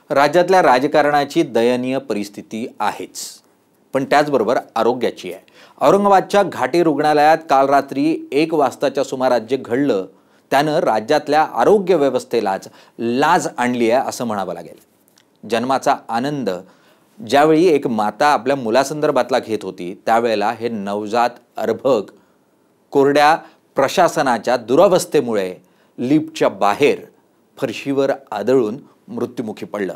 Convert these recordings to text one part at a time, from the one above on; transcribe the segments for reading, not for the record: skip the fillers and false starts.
राज्यातल्या राजकारणाची दयनीय परिस्थिती आहेच, पण त्याचबरोबर आरोग्याची आहे। औरंगाबादच्या घाटी रुग्णालयात काल रात्री 1 वाजताच्या सुमारास जे घडलं त्यानं राज्यातल्या आरोग्य व्यवस्थेलाच लाज आणली आहे असं म्हणावं लागेल। जन्माचा आनंद ज्यावेळी एक माता आपल्या मुलासंदर्भातला घेत होती त्यावेळेला हे नवजात अर्भक कोरड्या प्रशासनाच्या दुरावस्थेमुळे लिफ्टच्या बाहेर फरशीवर आदळून मृत्युमुखी पडलं।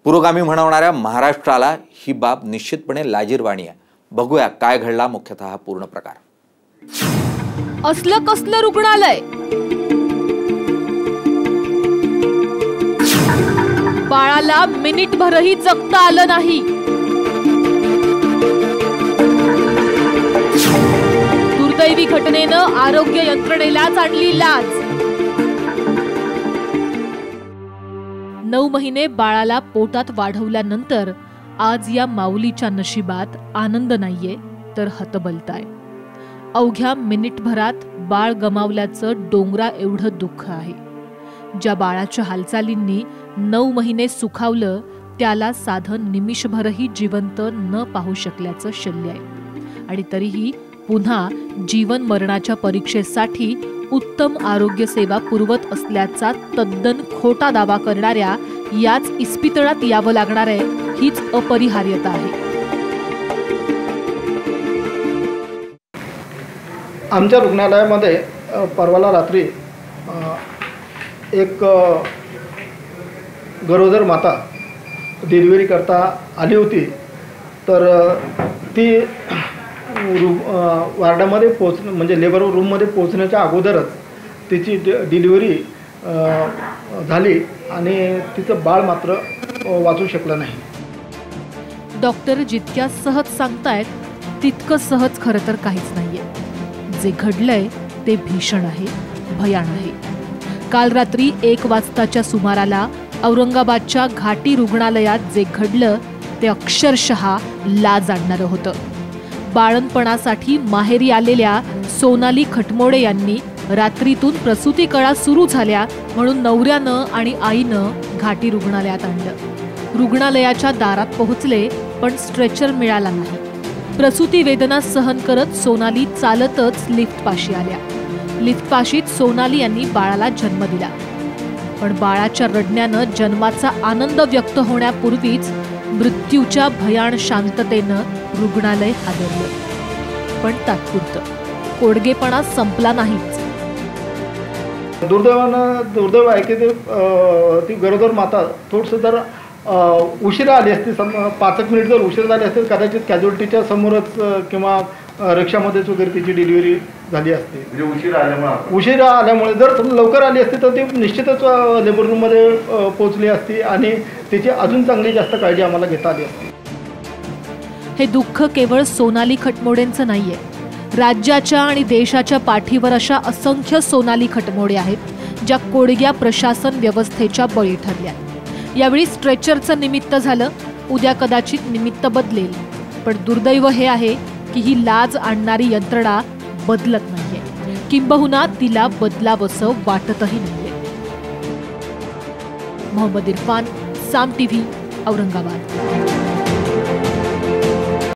पुरोगामी म्हणवणाऱ्या महाराष्ट्राला ही बाब निश्चितपणे लाजिरवाणी आहे। बघूया काय घडला मुख्यतः पूर्ण प्रकार। असलं कसलं रुग्णालय, बाळाला मिनिटभरही जगता आलं नाही। दुर्दैवी घटनेनं आरोग्य यंत्रणेलाच आणली लाज। 9 महिने बाळाला पोटात वाढवल्यानंतर आज या माऊलीच्या नशिबात आनंद नाहीये तर हतबलताय। अवघ्या मिनिटभरात बाळ गमावल्याचं डोंगरा एवढं दुःख आहे। ज्या बाळाच्या हालचालींनी 9 महिने सुखावलं त्याला साधं निमिषभरही जिवंत न पाहू शकल्याचं शल्य आहे। आणि तरीही पुन्हा जीवन मरणाच्या परीक्षेसाठी उत्तम आरोग्य सेवा पुरवत असल्याचा तद्दन खोटा दावा करणाऱ्या याच इस्पितळात यावं लागणार आहे हीच अपरिहार्यता आहे। आमच्या रुग्णालयामध्ये परवाला रात्री एक गरोदर माता डिलिव्हरी करता आली होती। तर ती वार्डामध्ये म्हणजे लेबर रूममध्ये पोहोचण्याच्या अगोदरच तिची डिलिव्हरी झाली आणि तिचं बाळ मात्र वाचू शकलं नाही। डॉक्टर जितक्या सहज सांगतायत तितकं सहज खरं तर काहीच नाहीये। जे घडलंय ते भीषण आहे, भयान आहे। काल रात्री 1 वाजताच्या सुमाराला औरंगाबादच्या घाटी रुग्णालयात जे घडलं ते अक्षरशः लाज आणणारं होतं। बाळंतपणासाठी माहेरी आलेल्या सोनाली खटमोडे यांनी रात्रीतून प्रसूती कळा सुरू झाल्या म्हणून नवऱ्यानं आणि आईनं घाटी रुग्णालयात आणलं। रुग्णालयाच्या दारात पोहोचले पण स्ट्रेचर मिळाला नाही। प्रसूती वेदना सहन करत सोनाली चालतच लिफ्टपाशी आल्या। लिफ्टपाशीत सोनाली यांनी बाळाला जन्म दिला, पण बाळाच्या रडण्यानं जन्माचा आनंद व्यक्त होण्यापूर्वीच मृत्यूच्या भयान शांततेनं रुग्णालय हादरलं। पण तात्पुरतं, कोडगेपणा संपला नाहीच। दुर्दैव आहे की ती गरोदर माता थोडंसं जर उशिरा आली असती, 5 मिनिट जर उशीर झाले असते कदाचित कॅज्युअल्टीच्या समोरच किंवा रिक्षामध्येच वगैरे तिची डिलिव्हरी झाली असते। म्हणजे उशिरा आल्यामुळे जर लवकर आली असती तर ती निश्चितच लेबर रूममध्ये पोहोचली असती आणि तिची अजून चांगली जास्त काळजी आम्हाला घेता आली असती। हे दुःख केवळ सोनाली खटमोडेंचं नाहीये। राज्याच्या आणि देशाच्या पाठीवर अशा असंख्य सोनाली खटमोडे आहेत ज्या कोडग्या प्रशासन व्यवस्थेच्या बळी ठरल्या। यावेळी स्ट्रेचरचं निमित्त झालं, उद्या कदाचित निमित्त बदलेल, पण दुर्दैव हे आहे की ही लाज आणणारी यंत्रणा बदलत नाहीये, किंबहुना तिला बदलावसं वाटतही नाहीये। मोहम्मद इरफान, साम टीव्ही, औरंगाबाद।